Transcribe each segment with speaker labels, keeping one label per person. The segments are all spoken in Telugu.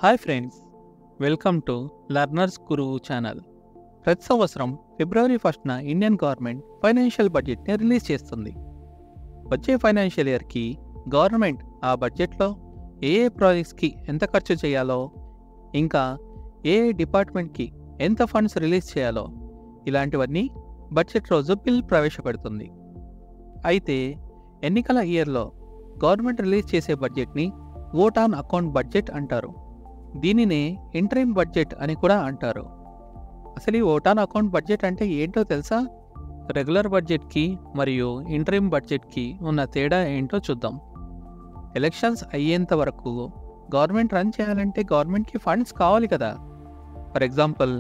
Speaker 1: Hi friends, welcome to learners గురువు ఛానల్. ప్రతి సంవత్సరం ఫిబ్రవరి 1న ఇండియన్ గవర్నమెంట్ ఫైనాన్షియల్ బడ్జెట్ని రిలీజ్ చేస్తుంది. వచ్చే ఫైనాన్షియల్ ఇయర్కి గవర్నమెంట్ ఆ బడ్జెట్లో ఏ ప్రాజెక్ట్స్కి ఎంత ఖర్చు చేయాలో, ఇంకా ఏ డిపార్ట్మెంట్కి ఎంత ఫండ్స్ రిలీజ్ చేయాలో ఇలాంటివన్నీ బడ్జెట్ రోజు బిల్ ప్రవేశపెడుతుంది. అయితే ఎన్నికల ఇయర్లో గవర్నమెంట్ రిలీజ్ చేసే బడ్జెట్ని ఓట్ ఆన్ అకౌంట్ బడ్జెట్ అంటారు. దీనినే ఇంటరిమ్ బడ్జెట్ అని కూడా అంటారు. అసలు ఈ ఓట్ ఆన్ అకౌంట్ బడ్జెట్ అంటే ఏంటో తెలుసా? రెగ్యులర్ బడ్జెట్కి మరియు ఇంటరిమ్ బడ్జెట్కి ఉన్న తేడా ఏంటో చూద్దాం. ఎలక్షన్స్ అయ్యేంత వరకు గవర్నమెంట్ రన్ చేయాలంటే గవర్నమెంట్కి ఫండ్స్ కావాలి కదా. For example,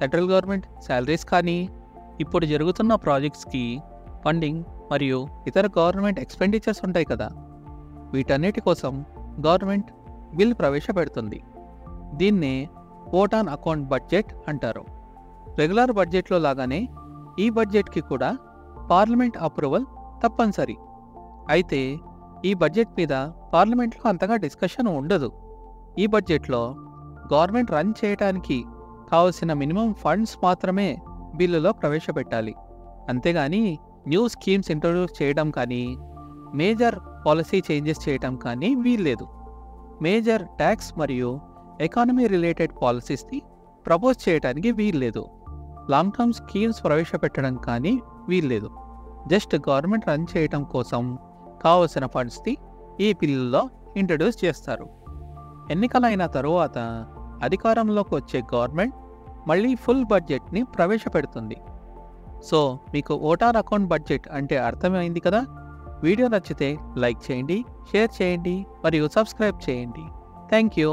Speaker 1: central government salaries కానీ, ఇప్పుడు జరుగుతున్న ప్రాజెక్ట్స్కి ఫండింగ్ మరియు ఇతర గవర్నమెంట్ ఎక్స్పెండిచర్స్ ఉంటాయి కదా. వీటన్నిటి కోసం గవర్నమెంట్ బిల్ ప్రవేశపెడుతుంది. దీన్నే ఓట్ ఆన్ అకౌంట్ బడ్జెట్ అంటారు. రెగ్యులర్ బడ్జెట్లో లాగానే ఈ బడ్జెట్కి కూడా పార్లమెంట్ అప్రూవల్ తప్పనిసరి. అయితే ఈ బడ్జెట్ మీద పార్లమెంట్లో అంతగా డిస్కషన్ ఉండదు. ఈ బడ్జెట్లో గవర్నమెంట్ రన్ చేయడానికి కావలసిన మినిమం ఫండ్స్ మాత్రమే బిల్లులో ప్రవేశపెట్టాలి. అంతేగాని న్యూ స్కీమ్స్ ఇంట్రొడ్యూస్ చేయడం కానీ, మేజర్ పాలసీ చేంజెస్ చేయడం కానీ వీల్లేదు. మేజర్ ట్యాక్స్ మరియు ఎకానమీ రిలేటెడ్ పాలసీస్ని ప్రపోజ్ చేయడానికి వీల్లేదు. లాంగ్ టర్మ్ స్కీమ్స్ ప్రవేశపెట్టడం కానీ వీల్లేదు. జస్ట్ గవర్నమెంట్ రన్ చేయడం కోసం కావలసిన ఫండ్స్ని ఈ బిల్లులో ఇంట్రడ్యూస్ చేస్తారు. ఎన్నికలైన తరువాత అధికారంలోకి వచ్చే గవర్నమెంట్ మళ్ళీ ఫుల్ బడ్జెట్ని ప్రవేశపెడుతుంది. సో మీకు ఓట్ ఆన్ అకౌంట్ బడ్జెట్ అంటే అర్థమైంది కదా. వీడియో నచ్చితే లైక్ చేయండి, షేర్ చేయండి మరియు సబ్స్క్రైబ్ చేయండి. Thank you.